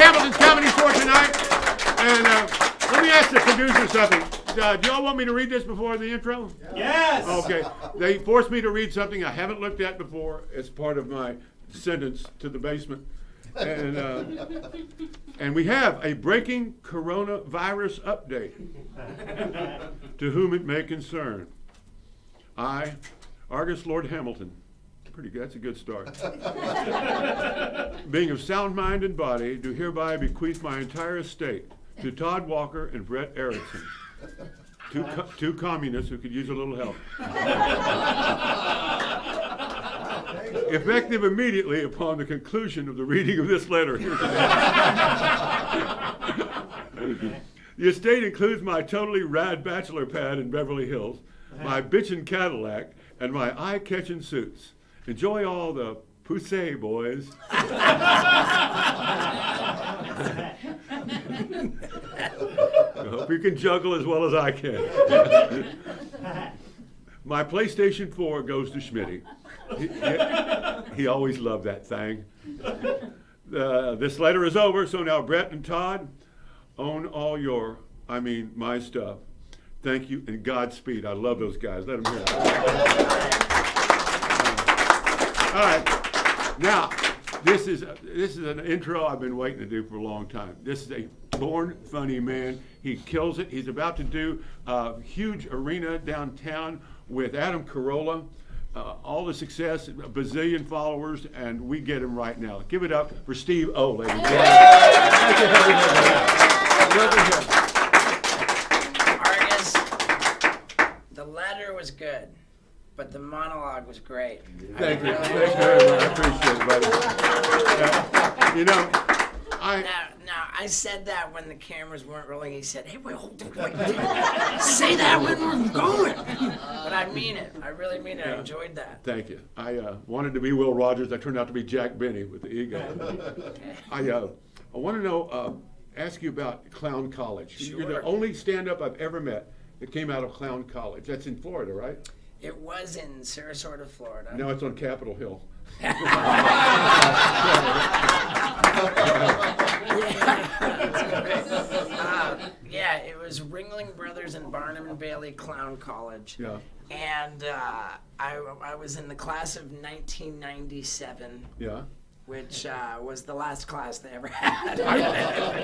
Hamilton's Comedy Tour tonight. And let me ask the producer something. Do y'all want me to read this before the intro? Yes! Okay. They forced me to read something I haven't looked at before as part of my sentence to the basement. And we have a breaking coronavirus update. To whom it may concern. I, Argus Lord Hamilton, pretty good, that's a good start. Being of sound mind and body, do hereby bequeath my entire estate to Todd Walker and Brett Erickson, two communists who could use a little help. Effective immediately upon the conclusion of the reading of this letter here today. The estate includes my totally rad bachelor pad in Beverly Hills, my bitchin' Cadillac, and my eye-catching suits. Enjoy all the poussey, boys. I hope you can juggle as well as I can. My PlayStation 4 goes to Schmitty. He always loved that thing. This letter is over, so now Brett and Todd own all my stuff. Thank you and Godspeed. I love those guys. Let them hear it. All right. Now, this is an intro I've been waiting to do for a long time. This is a born funny man. He kills it. He's about to do a huge arena downtown with Adam Carolla. All the success, a bazillion followers, and we get him right now. Give it up for Steve O, ladies and gentlemen. Argus, the letter was good, but the monologue was great. Thank you. Thank you very much. I appreciate it, buddy. Now, I said that when the cameras weren't rolling. He said, hey, wait, hold on. Say that when we're going. But I mean it. I really mean it. I enjoyed that. Thank you. I wanted to be Will Rogers. I turned out to be Jack Benny with the ego. I want to know, ask you about Clown College. Sure. You're the only stand-up I've ever met that came out of Clown College. That's in Florida, right? It was in Sarasota, Florida. Now it's on Capitol Hill. Yeah, it was Ringling Brothers and Barnum and Bailey Clown College. Yeah. And I was in the class of 1997. Yeah. Which was the last class they ever had.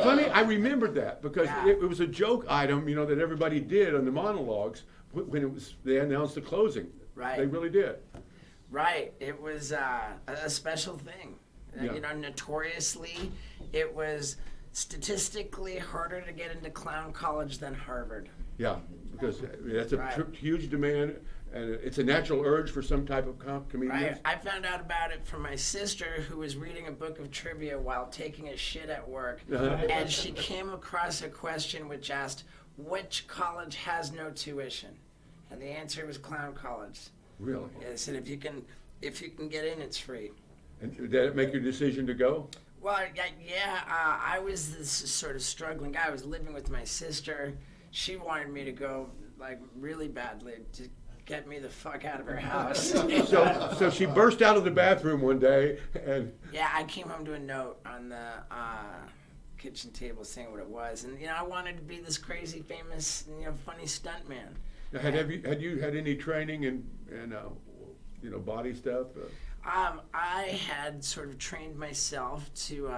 Funny, I remembered that because Yeah. it was a joke item, that everybody did on the monologues when they announced the closing. Right. They really did. Right. It was a special thing. Yeah. Notoriously, it was statistically harder to get into clown college than Harvard. Yeah, because that's a Right. huge demand, and it's a natural urge for some type of comedians. Right. I found out about it from my sister, who was reading a book of trivia while taking a shit at work, and she came across a question which asked, which college has no tuition? And the answer was Clown College. Really? They said if you can get in, it's free. And did that make your decision to go? Well, I was this sort of struggling guy. I was living with my sister. She wanted me to go, like, really badly to get me the fuck out of her house. So she burst out of the bathroom one day and... Yeah, I came home to a note on the kitchen table saying what it was. And, I wanted to be this crazy, famous, funny stuntman. Had you had any training in body stuff? I had sort of trained myself to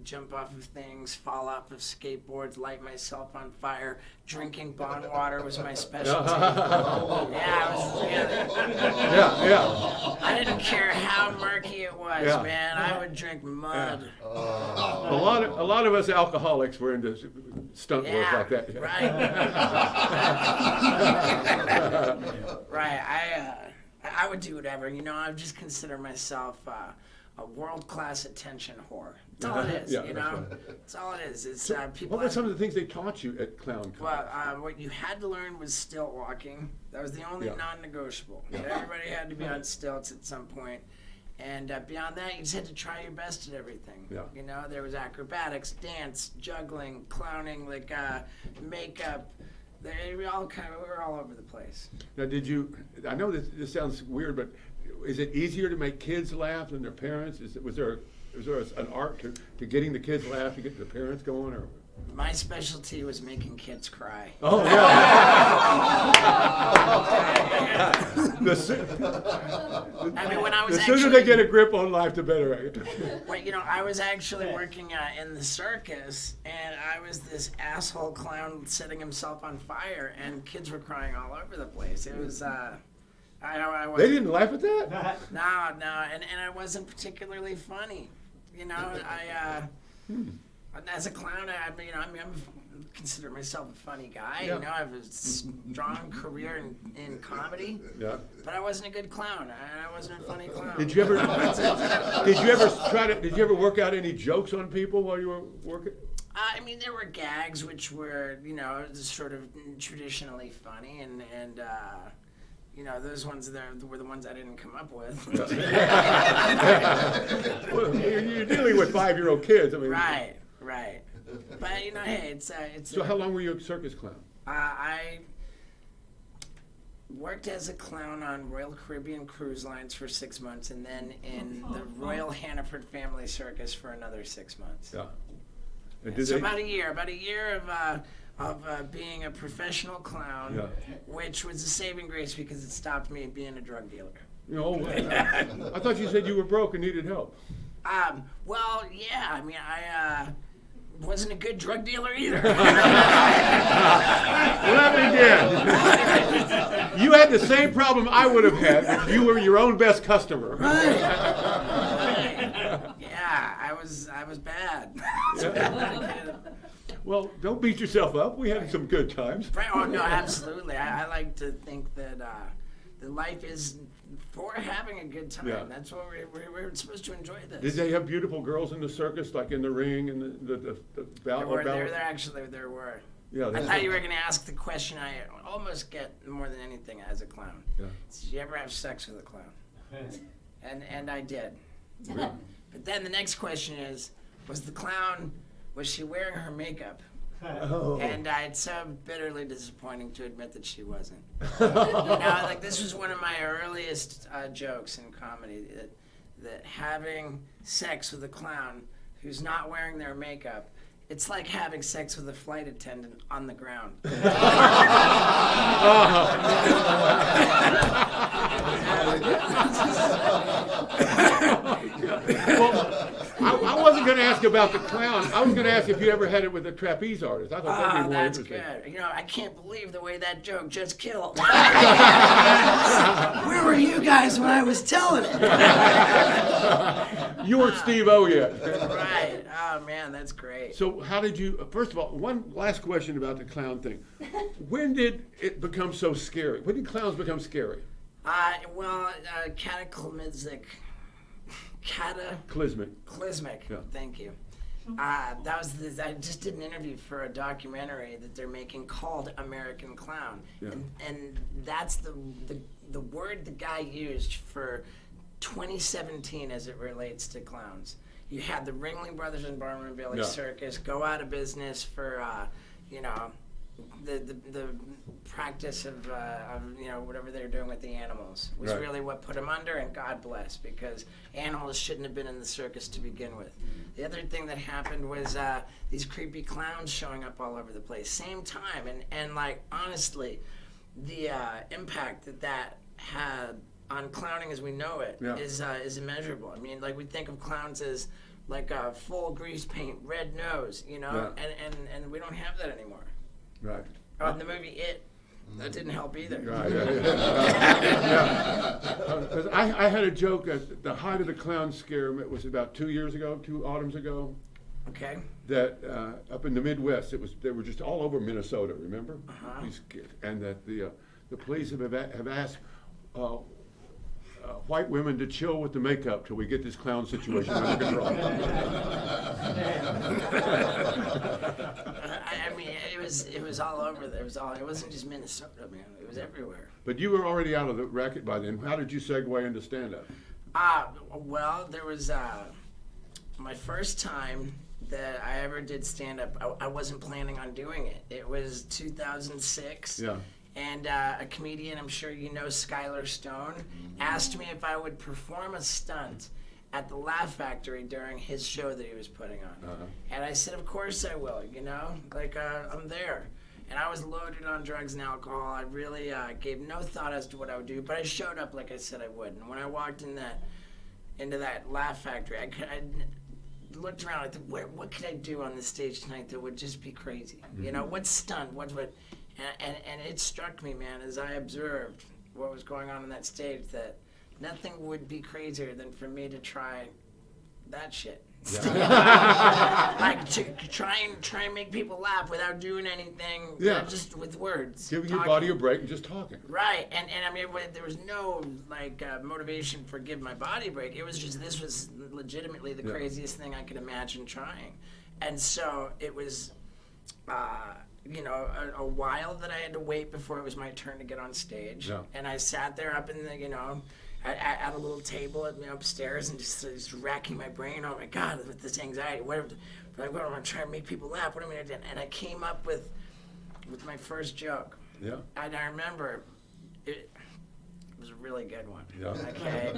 jump off of things, fall off of skateboards, light myself on fire. Drinking bond water was my specialty. Yeah, I was really... Yeah. I didn't care how murky it was, Yeah. man. I would drink mud. A lot of us alcoholics were into stunt work like that. Right. Right. I would do whatever. I would just consider myself a world-class attention whore. That's all it is, Yeah, that's right. That's all it is. It's people. What were some of the things they taught you at Clown College? Well, what you had to learn was stilt walking. That was the only Yeah. non-negotiable. Everybody had to be on stilts at some point. And beyond that, you just had to try your best at everything. Yeah. There was acrobatics, dance, juggling, clowning, makeup. We were all over the place. Now, I know this sounds weird, but is it easier to make kids laugh than their parents? Was there is there an art to getting the kids laugh, to get the parents going, or? My specialty was making kids cry. Oh yeah. I mean, when I was The sooner actually, they get a grip on life, the better. well, I was actually working in the circus, and I was this asshole clown setting himself on fire, and kids were crying all over the place. It was, I wasn't, They didn't laugh at that? no, and I wasn't particularly funny. As a clown, I consider myself a funny guy. Yeah. I have a strong career in comedy, Yeah. but I wasn't a good clown. I wasn't a funny clown. Did you ever work out any jokes on people while you were working? I mean, there were gags which were, sort of traditionally funny, and those ones were the ones I didn't come up with. Well, you're dealing with 5-year-old kids. I mean, Right. But hey, it's. So how long were you a circus clown? I worked as a clown on Royal Caribbean Cruise Lines for 6 months, and then in the Royal Hannaford Family Circus for another 6 months. Yeah. And So about a year of being a professional clown, Yeah. which was a saving grace because it stopped me being a drug dealer. I thought you said you were broke and needed help. Well, yeah, I mean, I wasn't a good drug dealer either. Let me guess. You had the same problem I would have had if you were your own best customer. Right. Yeah, I was bad. Well, don't beat yourself up. We had some good times. Right. Oh no, absolutely. I like to think that life is for having a good time. Yeah. That's what we're supposed to enjoy this. Did they have beautiful girls in the circus, like in the ring and the There were. Yeah. I thought you were going to ask the question I almost get more than anything as a clown. Yeah. Did you ever have sex with a clown? And I did. But then the next question is, was she wearing her makeup? Oh. And it's so bitterly disappointing to admit that she wasn't. Like this was one of my earliest jokes in comedy, that having sex with a clown who's not wearing their makeup, it's like having sex with a flight attendant on the ground. Well, I wasn't going to ask about the clown. I was going to ask if you ever had it with a trapeze artist. I thought that'd be more That's interesting. good. I can't believe the way that joke just killed. Where were you guys when I was telling it? You weren't Steve-O yet. Right. Oh, man, that's great. So how did you, first of all, one last question about the clown thing. When did it become so scary? When did clowns become scary? Cataclysmic. Klizmic. Yeah. Thank you. I just did an interview for a documentary that they're making called American Clown, Yeah. and that's the word the guy used for 2017 as it relates to clowns. You had the Ringling Brothers and Barnum and Bailey Yeah. Circus go out of business for the practice of whatever they're doing with the animals was Right. really what put them under, and God bless, because animals shouldn't have been in the circus to begin with. The other thing that happened was these creepy clowns showing up all over the place, same time, and like honestly, the impact that had on clowning as we know it Yeah. is immeasurable. I mean, like we think of clowns as like a full grease paint, red nose, Yeah. and we don't have that anymore. Right. Oh, in the movie It, that didn't help either. Right. I had a joke at the height of the clown scare. It was about 2 autumns ago. Okay. That up in the Midwest, they were just all over Minnesota. Remember? Uh-huh. These kids, and that the police have asked white women to chill with the makeup till we get this clown situation under control. I mean, it was all over there. It wasn't just Minnesota, man. It was everywhere. But you were already out of the racket by then. How did you segue into stand-up? Well, there was my first time that I ever did stand-up. I wasn't planning on doing it. It was 2006. Yeah. And a comedian, I'm sure you know, Skylar Stone, asked me if I would perform a stunt at the Laugh Factory during his show that he was putting on. And I said, of course I will, you know, like I'm there. And I was loaded on drugs and alcohol. I really gave no thought as to what I would do, but I showed up like I said I would. And when I walked into that Laugh Factory, I looked around. I thought, what could I do on the stage tonight that would just be crazy? You know, what stunt? What? And it struck me, man, as I observed what was going on that stage, that nothing would be crazier than for me to try that shit. Like to try and make people laugh without doing anything, just with words. Giving your body a break and just talking. Right, and I mean, there was no motivation for give my body a break. It was just, this was legitimately the craziest thing I could imagine trying, and so it was, you know, a while that I had to wait before it was my turn to get on stage, and I sat there up in the, you know, at a little table upstairs and just racking my brain. Oh my God, with this anxiety, what am I going to try to make people laugh? What am I going to do? And I came up with my first joke. Yeah. And I remember it was a really good one. Yeah. Okay.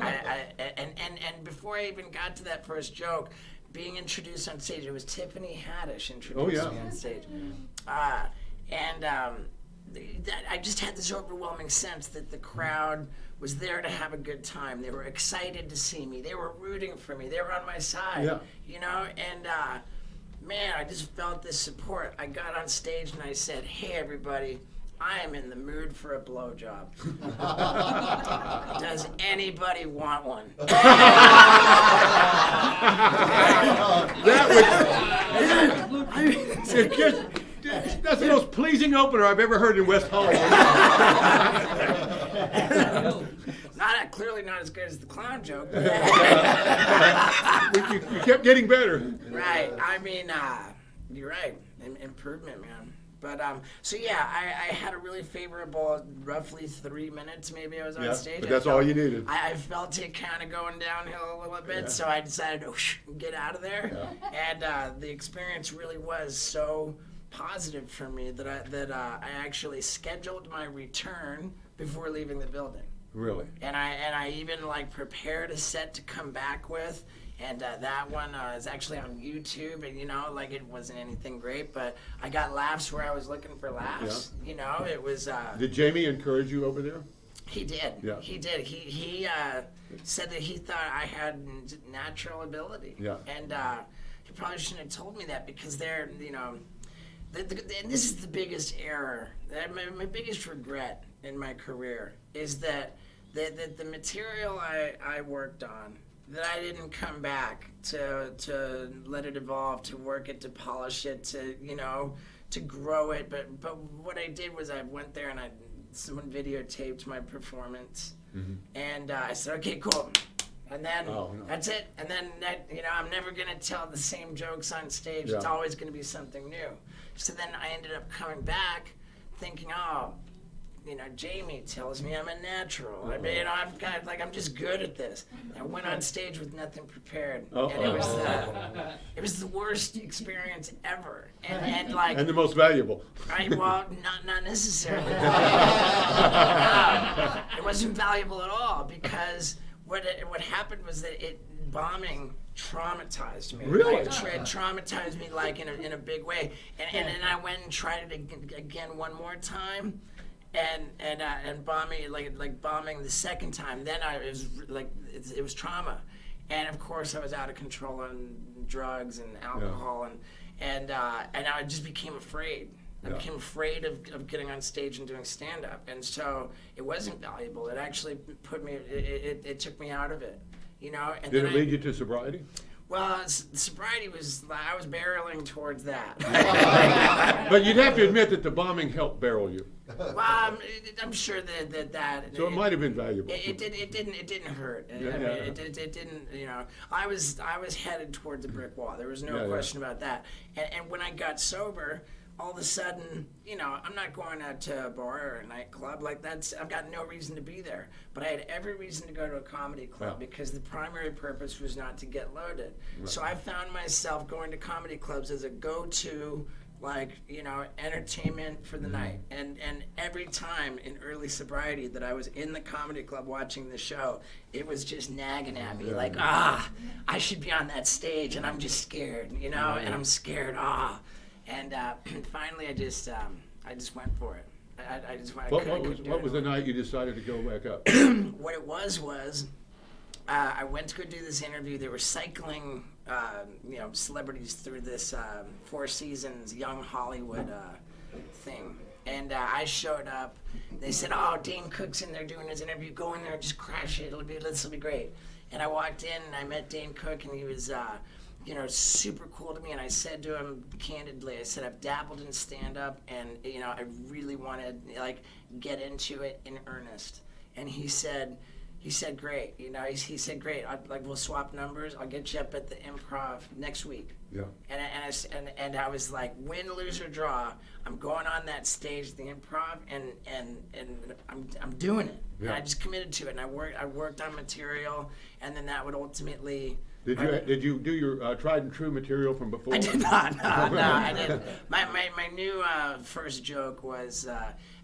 And before I even got to that first joke, being introduced on stage, it was Tiffany Haddish introduced me on stage. I just had this overwhelming sense that the crowd was there to have a good time. They were excited to see me. They were rooting for me. They were on my side, you know? And, man, I just felt this support. I got on stage and I said, hey, everybody, I am in the mood for a blowjob. Does anybody want one? That's the most pleasing opener I've ever heard in West Hollywood. Clearly not as good as the clown joke. You kept getting better. Right. I mean, you're right. Improvement, man. But so yeah, I had a really favorable, roughly 3 minutes maybe I was on stage. But that's all you needed. I felt it kind of going downhill a little bit, so I decided to get out of there. And the experience really was so positive for me that I actually scheduled my return before leaving the building. Really? And I even prepared a set to come back with, and that one is actually on YouTube, and you know, it wasn't anything great, but I got laughs where I was looking for laughs. You know, it was. Did Jamie encourage you over there? He did. Yeah. He did. He said that he thought I had natural ability. Yeah. And he probably shouldn't have told me that, because they're, you know. And this is the biggest error, my biggest regret in my career, is that the material I worked on, that I didn't come back to let it evolve, to work it, to polish it, to, you know, to grow it. But what I did was I went there and someone videotaped my performance, and I said, okay, cool. And then that's it. And then you know, I'm never gonna tell the same jokes on stage. Yeah. It's always gonna be something new. So then I ended up coming back, thinking, oh, you know, Jamie tells me I'm a natural. I mean, you know, I'm just good at this. I went on stage with nothing prepared, and it was the worst experience ever. And the most valuable. Right? Well, not necessarily. It wasn't valuable at all, because what happened was that bombing traumatized me. Really? It traumatized me in a big way. And then I went and tried it again one more time, and bombing bombing the second time. Then it was trauma, and of course I was out of control on drugs and alcohol, and I just became afraid. I became afraid of getting on stage and doing stand-up, and so it wasn't valuable. It actually put me. It took me out of it, you know. And did it lead you to sobriety? Well, sobriety was. I was barreling towards that. But you'd have to admit that the bombing helped barrel you. Well, I'm sure that. So it might have been valuable. It didn't hurt. It didn't. You know, I was headed towards a brick wall. There was no question about that. And when I got sober, all of a sudden, you know, I'm not going out to a bar or a nightclub like that. I've got no reason to be there. But I had every reason to go to a comedy club, because the primary purpose was not to get loaded. Right. So I found myself going to comedy clubs as a go-to like, you know, entertainment for the night. And every time in early sobriety that I was in the comedy club watching the show, it was just nagging at me, like, I should be on that stage, and I'm just scared, you know, and I'm scared, And finally, I just went for it. I just went. What was the night you decided to go back up? What it was I went to go do this interview. They were cycling, you know, celebrities through this Four Seasons Young Hollywood thing. And I showed up. They said, "Oh, Dane Cook's in there doing his interview. Go in there and just crash it. This will be great." And I walked in and I met Dane Cook, and he was, you know, super cool to me. And I said to him candidly, I said, "I've dabbled in stand-up, and you know, I really want to like get into it in earnest." And he said, "Great, you know," he said, "Great, we'll swap numbers. I'll get you up at the Improv next week." Yeah. And I was like, win, lose, or draw, I'm going on that stage at the Improv, and I'm doing it. Yeah. And I just committed to it, and I worked on material, and then that would ultimately. Did you do your tried and true material from before? I did not. No, I didn't. My new first joke was.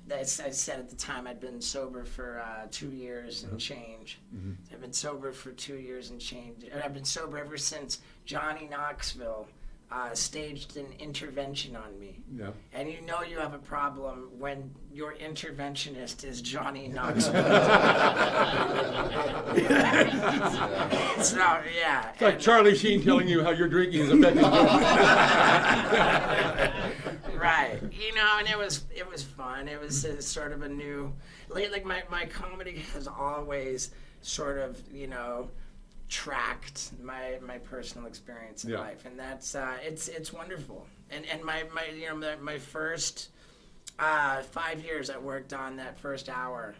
I said at the time I'd been sober for 2 years and change. Mm-hmm. I've been sober for 2 years and change. And I've been sober ever since Johnny Knoxville staged an intervention on me. Yeah. And you know you have a problem when your interventionist is Johnny Knoxville. So, yeah. It's like Charlie Sheen telling you how your drinking is affecting you. Right, you know, and it was fun. It was sort of a new, like my comedy has always sort of, you know, tracked my personal experience in life, and that's it's wonderful. And my you know my first 5 years I worked on that first hour,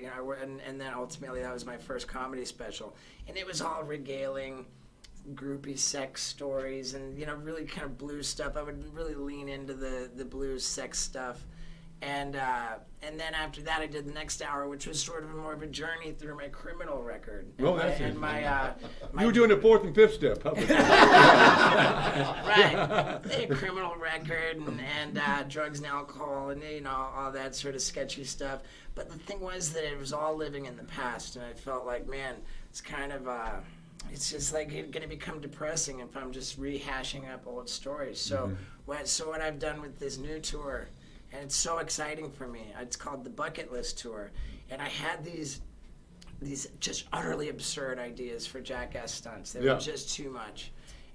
you know, and then ultimately that was my first comedy special, and it was all regaling groupie sex stories and, you know, really kind of blues stuff. I would really lean into the blues sex stuff, and then after that I did the next hour, which was sort of more of a journey through my criminal record. Well, that's and my you were doing the fourth and fifth step. Right, the criminal record and drugs and alcohol and, you know, all that sort of sketchy stuff. But the thing was that it was all living in the past, and I felt like, man, it's kind of it's just like it's going to become depressing if I'm just rehashing up old stories. So, what I've done with this new tour, and it's so exciting for me. It's called the Bucket List Tour, and I had these just utterly absurd ideas for jackass stunts. They were just too much,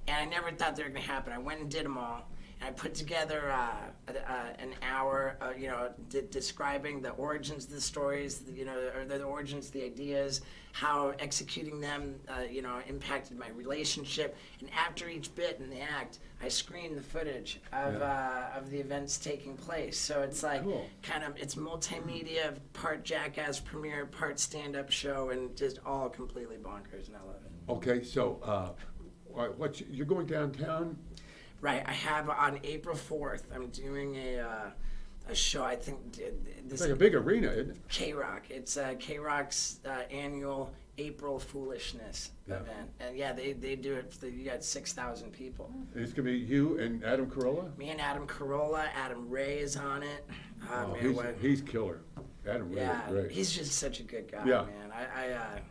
and I never thought they were going to happen. I went and did them all. And I put together an hour, you know, describing the origins of the stories, you know, or the origins of the ideas, how executing them, you know, impacted my relationship. And after each bit in the act, I screened the footage of the events taking place. So it's like kind of, it's multimedia, part Jackass premiere, part stand-up show, and just all completely bonkers, and I love it. Okay, so you're going downtown? Right, I have on April 4th, I'm doing a show, I think this It's like a big arena, isn't it? K-Rock. It's K-Rock's annual April Foolishness event. And yeah, they do it, you got 6,000 people. And it's going to be you and Adam Carolla? Me and Adam Carolla, Adam Ray is on it. He's killer. Adam Ray is great. He's just such a good guy, Yeah. man.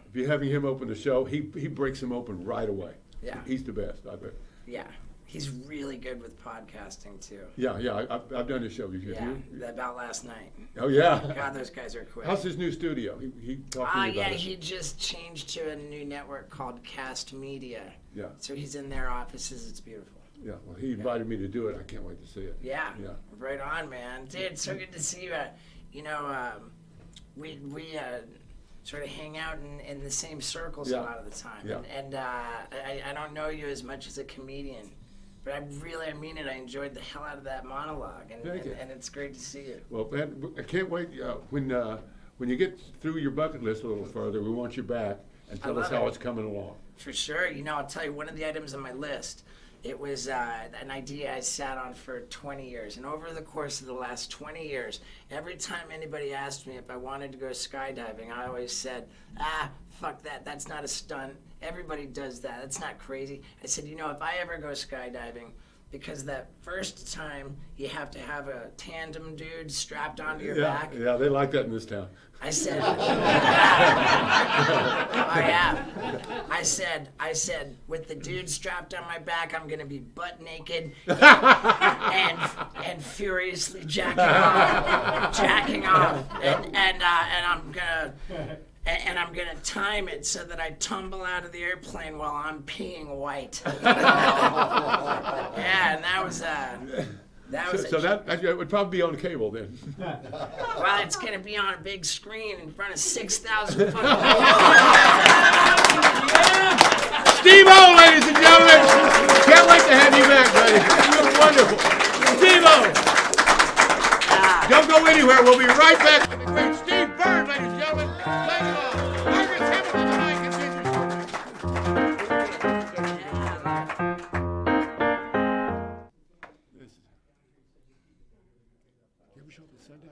If you're having him open the show, he breaks him open right away. Yeah. He's the best, I bet. Yeah. He's really good with podcasting too. Yeah, I've done his show. Yeah, about last night. Oh yeah. God, those guys are quick. How's his new studio? He talked to me about it. He just changed to a new network called Cast Media. Yeah. So he's in their offices. It's beautiful. Yeah. Well, he invited me to do it. I can't wait to see it. Yeah. Yeah. Right on, man. Dude, it's so good to see you. You know, we sort of hang out in the same circles a lot of the time. Yeah. And I don't know you as much as a comedian. But I mean it. I enjoyed the hell out of that monologue, and it's great to see you. Well, man, I can't wait. When you get through your bucket list a little further, we want you back and tell us how it's coming along. For sure. You know, I'll tell you, one of the items on my list, it was an idea I sat on for 20 years. And over the course of the last 20 years, every time anybody asked me if I wanted to go skydiving, I always said, fuck that. That's not a stunt. Everybody does that. That's not crazy. I said, you know, if I ever go skydiving, because that first time you have to have a tandem dude strapped onto your Yeah, back. yeah, they like that in this town. I said, oh yeah. I said, with the dude strapped on my back, I'm gonna be butt naked and furiously jacking off, and I'm gonna time it so that I tumble out of the airplane while I'm peeing white. Yeah, and that was So that would probably be on cable then. well, it's gonna be on a big screen in front of 6,000 fucking Steve-O, ladies and gentlemen. Can't wait to have you back, buddy. You're wonderful. Steve-O. Don't go anywhere. We'll be right back with the great